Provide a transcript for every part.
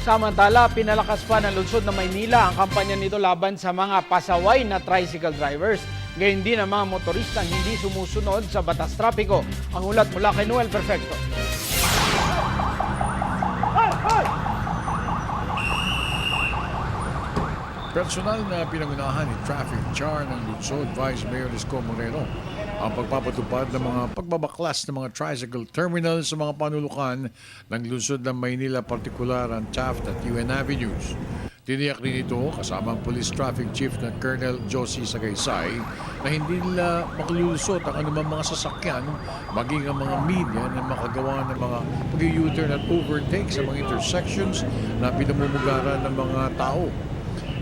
Samantala, pinalakas pa ng lungsod ng Maynila ang kampanya nito laban sa mga pasaway na tricycle drivers. Gayun din ang mga motoristang hindi sumusunod sa batas trapiko. Ang ulat mula kay Noel Perfecto. Personal na pinangunahan ni Traffic Czar ng lungsod Vice Mayor Isko Moreno ang pagpapatupad ng mga pagbabaklas ng mga tricycle terminal sa mga panulukan ng lungsod ng Maynila, partikular ang Taft at UN Avenues. Tiniyak rin ito kasama ang Police Traffic Chief na Colonel Josie Sagaysay na hindi nila maklulusot ang anumang mga sasakyan maging ang mga media na makagawa ng mga pag-u-turn at overtake sa mga intersections na pinamumugaran ng mga tao.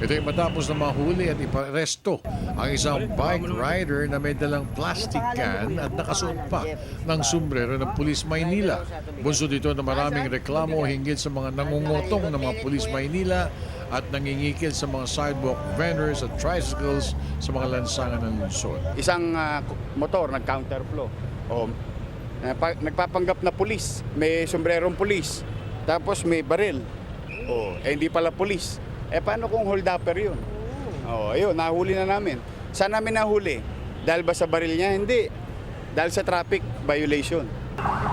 Ito ay matapos na mahuli at iparesto ang isang bike rider na may dalang plastic can at nakasuot pa ng sombrero ng Police Maynila. Bunso dito na maraming reklamo hinggil sa mga nangungutong ng mga Police Maynila at nangingikil sa mga sidewalk vendors at tricycles sa mga lansangan ng lungsod. Isang motor nag-counterflow. Nagpapanggap na pulis, may sombrerong pulis, tapos may baril. Hindi pala pulis. Paano kung hold-upper yun? Ayun, nahuli na namin. Saan namin nahuli? Dahil ba sa baril niya? Hindi. Dahil sa traffic violation.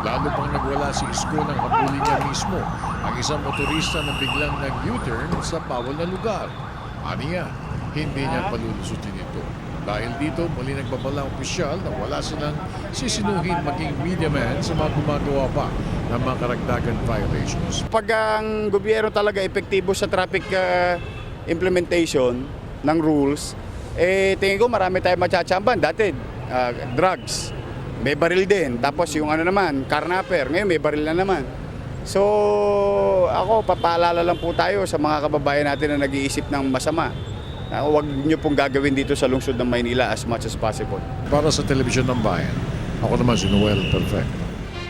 Lalo pang nagwala si Isko ng habulin niya mismo ang isang motorista na biglang nag-U-turn sa bawal na lugar. Aniya, hindi niya palulusutin ito. Dahil dito, muli nagbabala ang opisyal na wala silang sisinuhin maging media man sa mga gumagawa pa ng mga karagdagan violations. Pag ang gobyerno talaga epektibo sa traffic implementation ng rules, tingin ko marami tayong matsatsamban. Dati, drugs, may baril din. Tapos yung ano naman, carnapper, ngayon may baril na naman. So, ako, papaalala lang po tayo sa mga kababayan natin na nag-iisip ng masama. Huwag niyo pong gagawin dito sa lungsod ng Maynila as much as possible. Para sa Telebisyon ng Bayan, ako naman si Noel Perfecto.